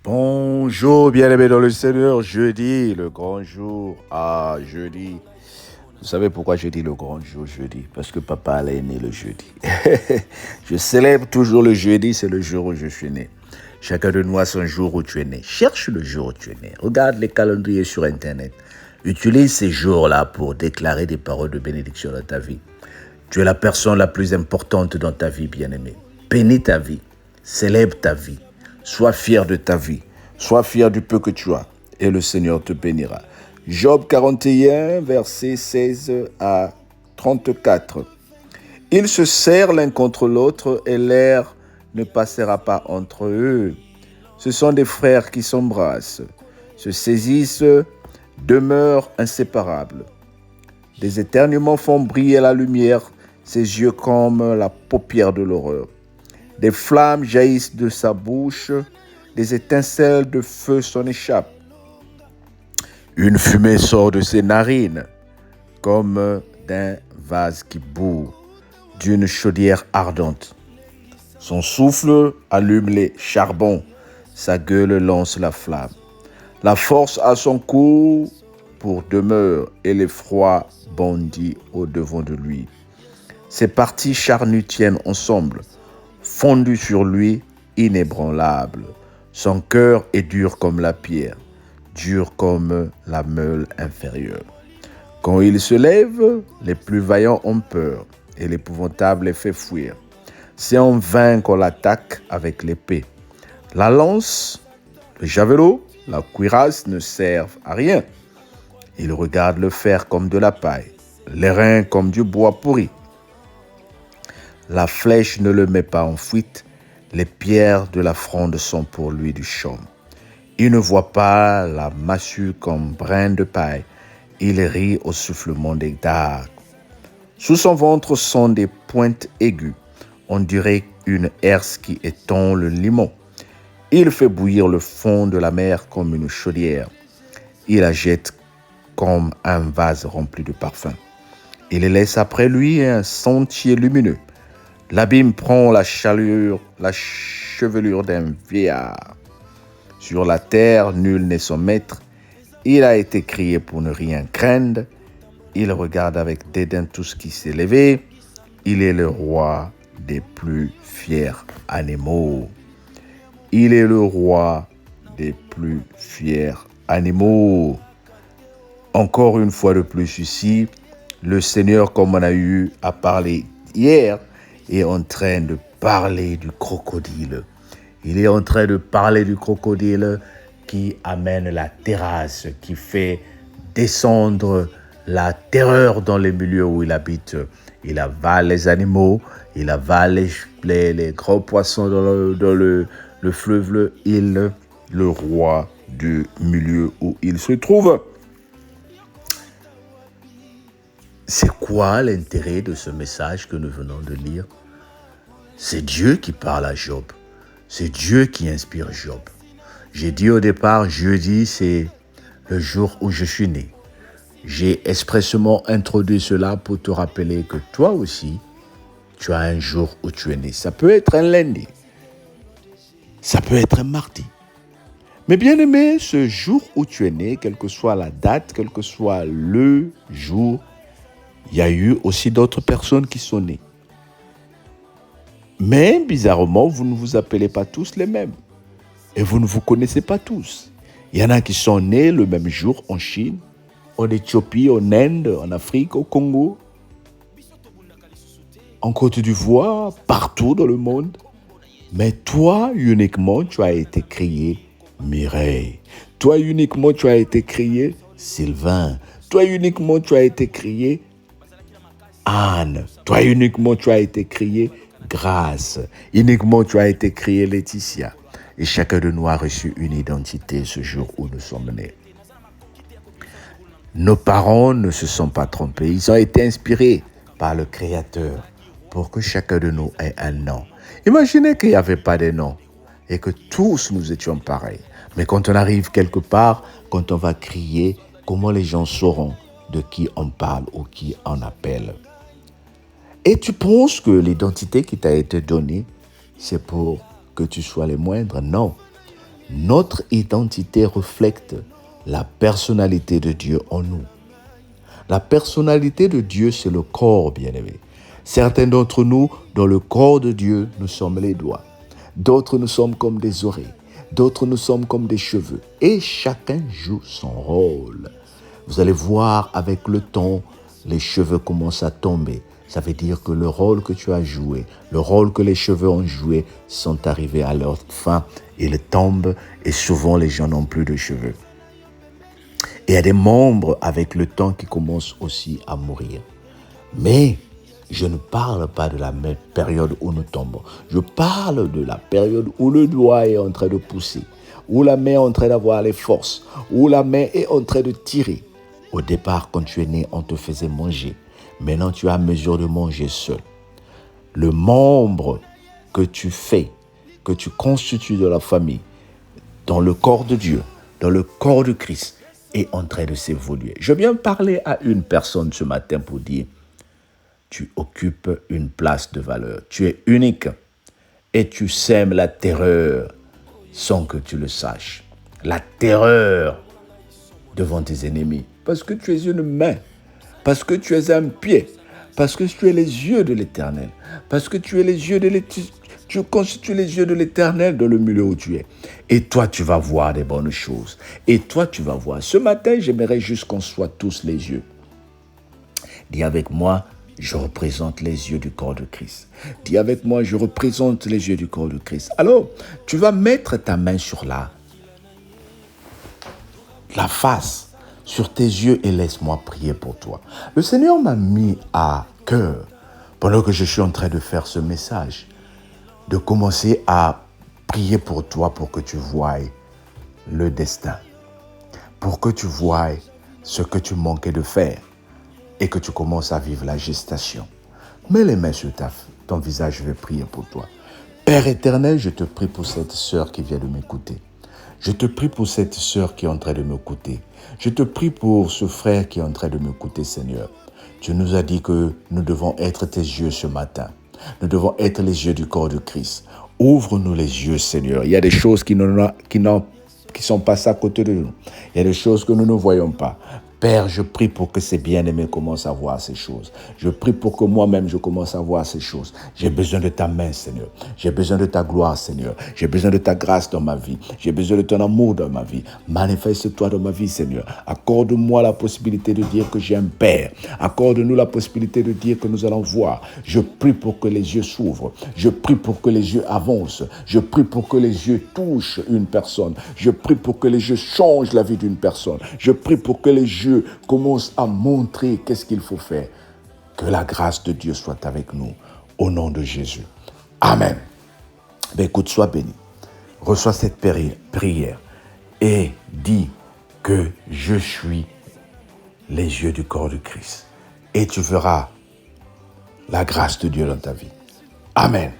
Bonjour, bien-aimés dans le Seigneur. Jeudi, le grand jour. Ah, jeudi. Vous savez pourquoi je dis le grand jour jeudi? Parce que papa est né le jeudi. Je célèbre toujours le jeudi, c'est le jour où je suis né. Chacun de nous a son jour où tu es né. Cherche le jour où tu es né. Regarde les calendriers sur Internet. Utilise ces jours-là pour déclarer des paroles de bénédiction dans ta vie. Tu es la personne la plus importante dans ta vie, bien-aimé. Bénis ta vie. Célèbre ta vie. Sois fier de ta vie. Sois fier du peu que tu as. Et le Seigneur te bénira. Job 41, versets 16 à 34. Ils se serrent l'un contre l'autre et l'air ne passera pas entre eux. Ce sont des frères qui s'embrassent, se saisissent, demeurent inséparables. Des éternuements font briller la lumière, ses yeux comme la paupière de l'horreur. Des flammes jaillissent de sa bouche, des étincelles de feu s'en échappent. Une fumée sort de ses narines, comme d'un vase qui bout, d'une chaudière ardente. Son souffle allume les charbons, sa gueule lance la flamme. La force a son cou pour demeure et l'effroi bondit au-devant de lui. Ses parties charnues tiennent ensemble, fondues sur lui, inébranlables. Son cœur est dur comme la pierre, dur comme la meule inférieure. Quand il se lève, les plus vaillants ont peur et l'épouvantable les fait fuir. C'est en vain qu'on l'attaque avec l'épée. La lance, le javelot, la cuirasse ne servent à rien. Il regarde le fer comme de la paille, les reins comme du bois pourri. La flèche ne le met pas en fuite, les pierres de la fronde sont pour lui du chaume. Il ne voit pas la massue comme brin de paille, il rit au soufflement des dards. Sous son ventre sont des pointes aiguës, on dirait une herse qui étend le limon. Il fait bouillir le fond de la mer comme une chaudière. Il la jette comme un vase rempli de parfums. Il laisse après lui un sentier lumineux. L'abîme prend la chevelure d'un vieillard. Sur la terre, nul n'est son maître. Il a été créé pour ne rien craindre. Il regarde avec dédain tout ce qui s'est levé. Il est le roi des plus fiers animaux. Il est le roi des plus fiers animaux. Encore une fois de plus ici, le Seigneur, comme on a eu à parler hier, est en train de parler du crocodile. Il est en train de parler du crocodile qui amène la terrasse, qui fait descendre la terreur dans les milieux où il habite. Il avale les animaux, il avale les gros poissons dans le fleuve, le roi du milieu où il se trouve. C'est quoi l'intérêt de ce message que nous venons de lire? C'est Dieu qui parle à Job. C'est Dieu qui inspire Job. J'ai dit au départ, jeudi, c'est le jour où je suis né. J'ai expressément introduit cela pour te rappeler que toi aussi, tu as un jour où tu es né. Ça peut être un lundi. Ça peut être un mardi. Mais bien aimé, ce jour où tu es né, quelle que soit la date, quel que soit le jour, il y a eu aussi d'autres personnes qui sont nées. Mais bizarrement, vous ne vous appelez pas tous les mêmes. Et vous ne vous connaissez pas tous. Il y en a qui sont nés le même jour en Chine, en Éthiopie, en Inde, en Afrique, au Congo, en Côte d'Ivoire, partout dans le monde. Mais toi, uniquement, tu as été créé Mireille. Toi, uniquement, tu as été créé Sylvain. Toi, uniquement, tu as été créé Anne. Toi, uniquement, tu as été créé Grâce. Uniquement, tu as été créé Laetitia. Et chacun de nous a reçu une identité ce jour où nous sommes nés. Nos parents ne se sont pas trompés. Ils ont été inspirés par le Créateur pour que chacun de nous ait un nom. Imaginez qu'il n'y avait pas de nom et que tous nous étions pareils. Mais quand on arrive quelque part, quand on va crier, comment les gens sauront de qui on parle ou qui on appelle? Et tu penses que l'identité qui t'a été donnée, c'est pour que tu sois le moindre? Non. Notre identité reflète la personnalité de Dieu en nous. La personnalité de Dieu, c'est le corps, bien-aimé. Certains d'entre nous, dans le corps de Dieu, nous sommes les doigts. D'autres, nous sommes comme des oreilles. D'autres, nous sommes comme des cheveux. Et chacun joue son rôle. Vous allez voir, avec le temps, les cheveux commencent à tomber. Ça veut dire que le rôle que tu as joué, le rôle que les cheveux ont joué, sont arrivés à leur fin. Ils tombent et souvent les gens n'ont plus de cheveux. Et il y a des membres avec le temps qui commencent aussi à mourir. Mais je ne parle pas de la même période où nous tombons. Je parle de la période où le doigt est en train de pousser, où la main est en train d'avoir les forces, où la main est en train de tirer. Au départ, quand tu es né, on te faisait manger. Maintenant, tu as mesure de manger seul. Le membre que tu fais, que tu constitues de la famille, dans le corps de Dieu, dans le corps de Christ, est en train de s'évoluer. Je viens parler à une personne ce matin pour dire, tu occupes une place de valeur. Tu es unique et tu sèmes la terreur sans que tu le saches. La terreur devant tes ennemis. Parce que tu es une main, parce que tu es un pied, parce que tu es les yeux de l'Éternel, parce que tu es les yeux de l'Éternel. Tu constitues les yeux de l'Éternel dans le milieu où tu es. Et toi, tu vas voir des bonnes choses. Et toi, tu vas voir. Ce matin, j'aimerais juste qu'on soit tous les yeux. Dis avec moi, je représente les yeux du corps de Christ. Dis avec moi, je représente les yeux du corps de Christ. Alors, tu vas mettre ta main sur la face, sur tes yeux et laisse-moi prier pour toi. Le Seigneur m'a mis à cœur, pendant que je suis en train de faire ce message, de commencer à prier pour toi pour que tu voies le destin, pour que tu voies ce que tu manquais de faire et que tu commences à vivre la gestation. Mets les mains sur ton visage, je vais prier pour toi. Père éternel, je te prie pour cette sœur qui vient de m'écouter. Je te prie pour cette sœur qui est en train de m'écouter. Je te prie pour ce frère qui est en train de m'écouter, Seigneur. Tu nous as dit que nous devons être tes yeux ce matin. Nous devons être les yeux du corps de Christ. Ouvre-nous les yeux, Seigneur. Il y a des choses qui sont passées à côté de nous. Il y a des choses que nous ne voyons pas. Père, je prie pour que ces bien-aimés commencent à voir ces choses. Je prie pour que moi-même, je commence à voir ces choses. J'ai besoin de ta main, Seigneur. J'ai besoin de ta gloire, Seigneur. J'ai besoin de ta grâce dans ma vie. J'ai besoin de ton amour dans ma vie. Manifeste-toi dans ma vie, Seigneur. Accorde-moi la possibilité de dire que j'ai un Père. Accorde-nous la possibilité de dire que nous allons voir. Je prie pour que les yeux s'ouvrent. Je prie pour que les yeux avancent. Je prie pour que les yeux touchent une personne. Je prie pour que les yeux changent la vie d'une personne. Je prie pour que les yeux commence à montrer qu'est-ce qu'il faut faire. Que la grâce de Dieu soit avec nous. Au nom de Jésus. Amen. Ben écoute, sois béni. Reçois cette prière et dis que je suis les yeux du corps de Christ. Et tu verras la grâce de Dieu dans ta vie. Amen.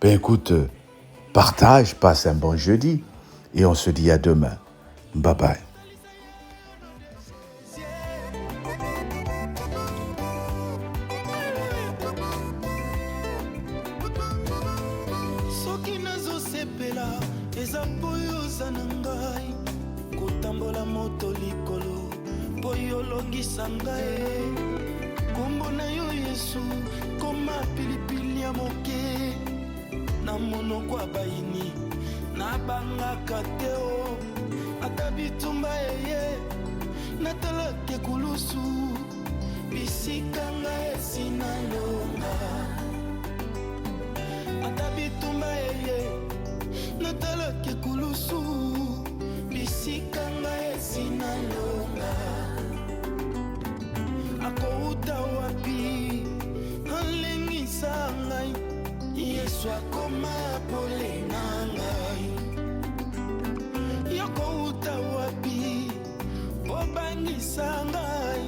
Ben écoute, partage, passe un bon jeudi et on se dit à demain. Bye bye. eza boyo oza na ngai kotambola moto likolo mpo yo olongisa ngai kombo na yo Yesu koma pilipili ya moke na monoko ya bayini nabangaka te o ata bitumba eye natalaka ekulusu bisika ngai esinalonga ata bitumba eye natalaki kulusu bisika ngai esinalonga akouta wapi alengisa ngai Yesu akoma pole na ngai yokouta wapi bobangisa ngai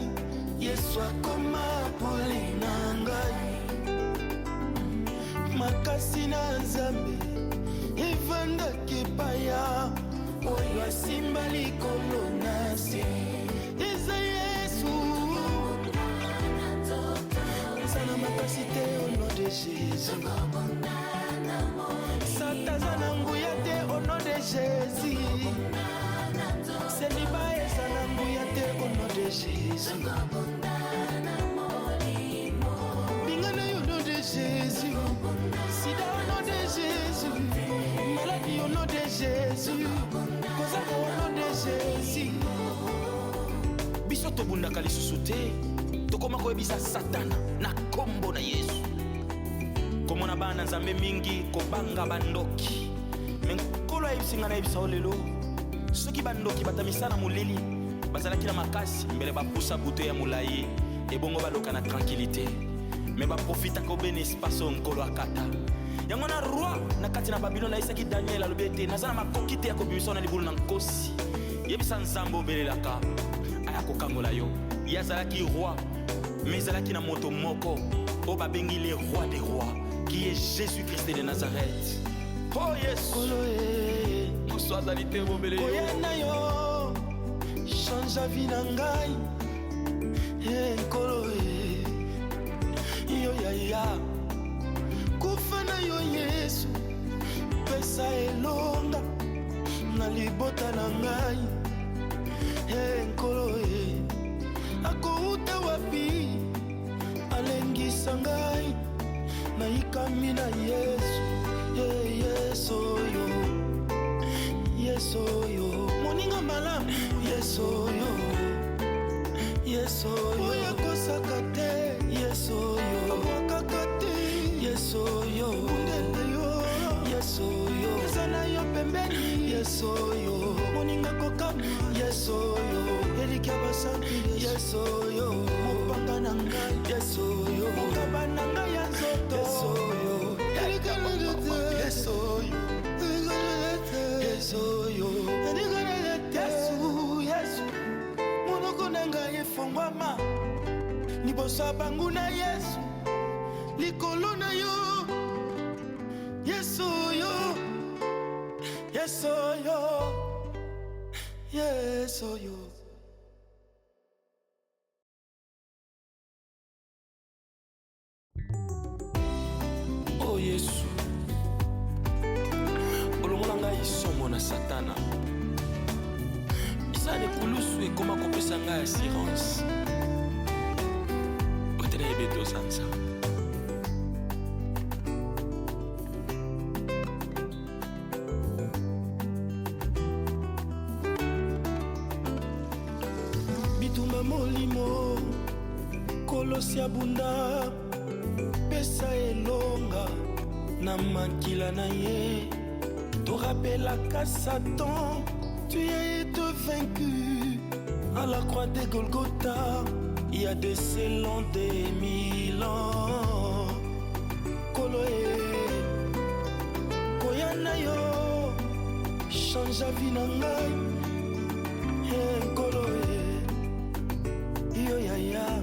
Yesu akoma pole na ngai makasi na Nzambe evandaki paya oyo asimba likolo na se eza Yesu ezana makasi te au nom de Jésus sataza na nguya te au nom de Jésus. Célibat ezala nguya te au nom de Jésus. Bingana au nom de Jésus. Sida au nom de Jésus. Maladie au nom de Jésus. Kozaka au nom de Jésus. Biso tobundaka lisusu te. Tokoma koyebisa Satana na kombo na Yesu. Komona bana nzambe mingi kobanga bandoki. Menkolo ayebisinga na yebisa olelo. Soki bandoki batamisana moleli bazalaki na makasi mbele bapusa buto ya molayi ebongo baloka na tranquillité. Me baprofita ko bene espace nkolo akata. Yango na roi na kati na Babylone aisaki Daniel alobi ete nazala makoki te ya kobimisa na libulu na nkosi. Yebisa nzambe obelelaka aya kokangola yo. Yazalaki roi mais ezalaki na moto moko o babengi le roi des rois qui est Jésus-Christ de Nazareth. Oh yes, Moswazali te bobele yo. Koyena yo change la vie na ngai. Nkolo yo ya kufa na yo Yesu pesa elonga na libota na ngai. Nkolo akouta wapi alengisa ngai na ikami na Yesu. Yesu yo, Yesu yo, moninga malamu. Yesu yo, Yesu yo, oya kosakate. Yesu yo, wakakate. Yesu yo, undele yo. Yesu yo, ezana yo pembeni. Yesu yo, moninga kokama. Yesu yo, elikia basanti. Yesu yo, mopanga na ngai. Yesu yo, mokaba na ngai ya nzoto. Yesu yo, elikia basanti. Yesu yo, Yesu yo, Yesu, Yesu, monoko na ngai efongwama liboso bangu na Yesu likolo na yo. Yesu yo, Yesu yo, Yesu yo. Oh Yesu, olongona ngai isomo na Satana. Isane kulusu ekoma kopesa ngai assurance. Otene ebeto sansa. Bitumba molimo kolosi abunda pesa elonga na makila na ye. Te rappelaka Satan, tu as été vaincu à la croix de Golgotha. Il y a de cela des 1000 ans. Koloe, koyana yo, change la vie na ngai. Koloe, yo ya,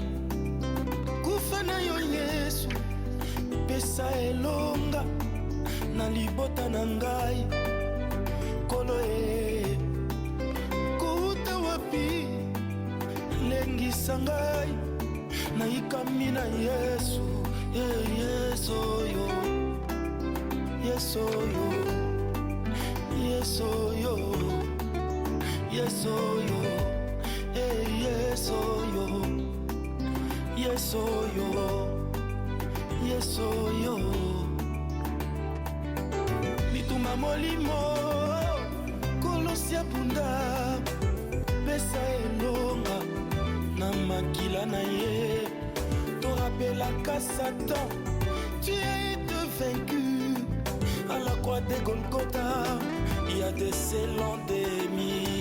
kufa na yo Yesu, pesa elonga na libota na ngai. Koloe, kouta wapi lengisa ngai na ikami na Yesu. Yesu yo, Yesu yo, Yesu yo, Yesu yo, Yesu yo, Yesu yo, Yesu yo. Bituma molimo kolosi abunda pesa elonga na makila na ye. Te rappelaka Satan, tu as été vaincu à la croix de Golgotha. Il y a de cela des 1000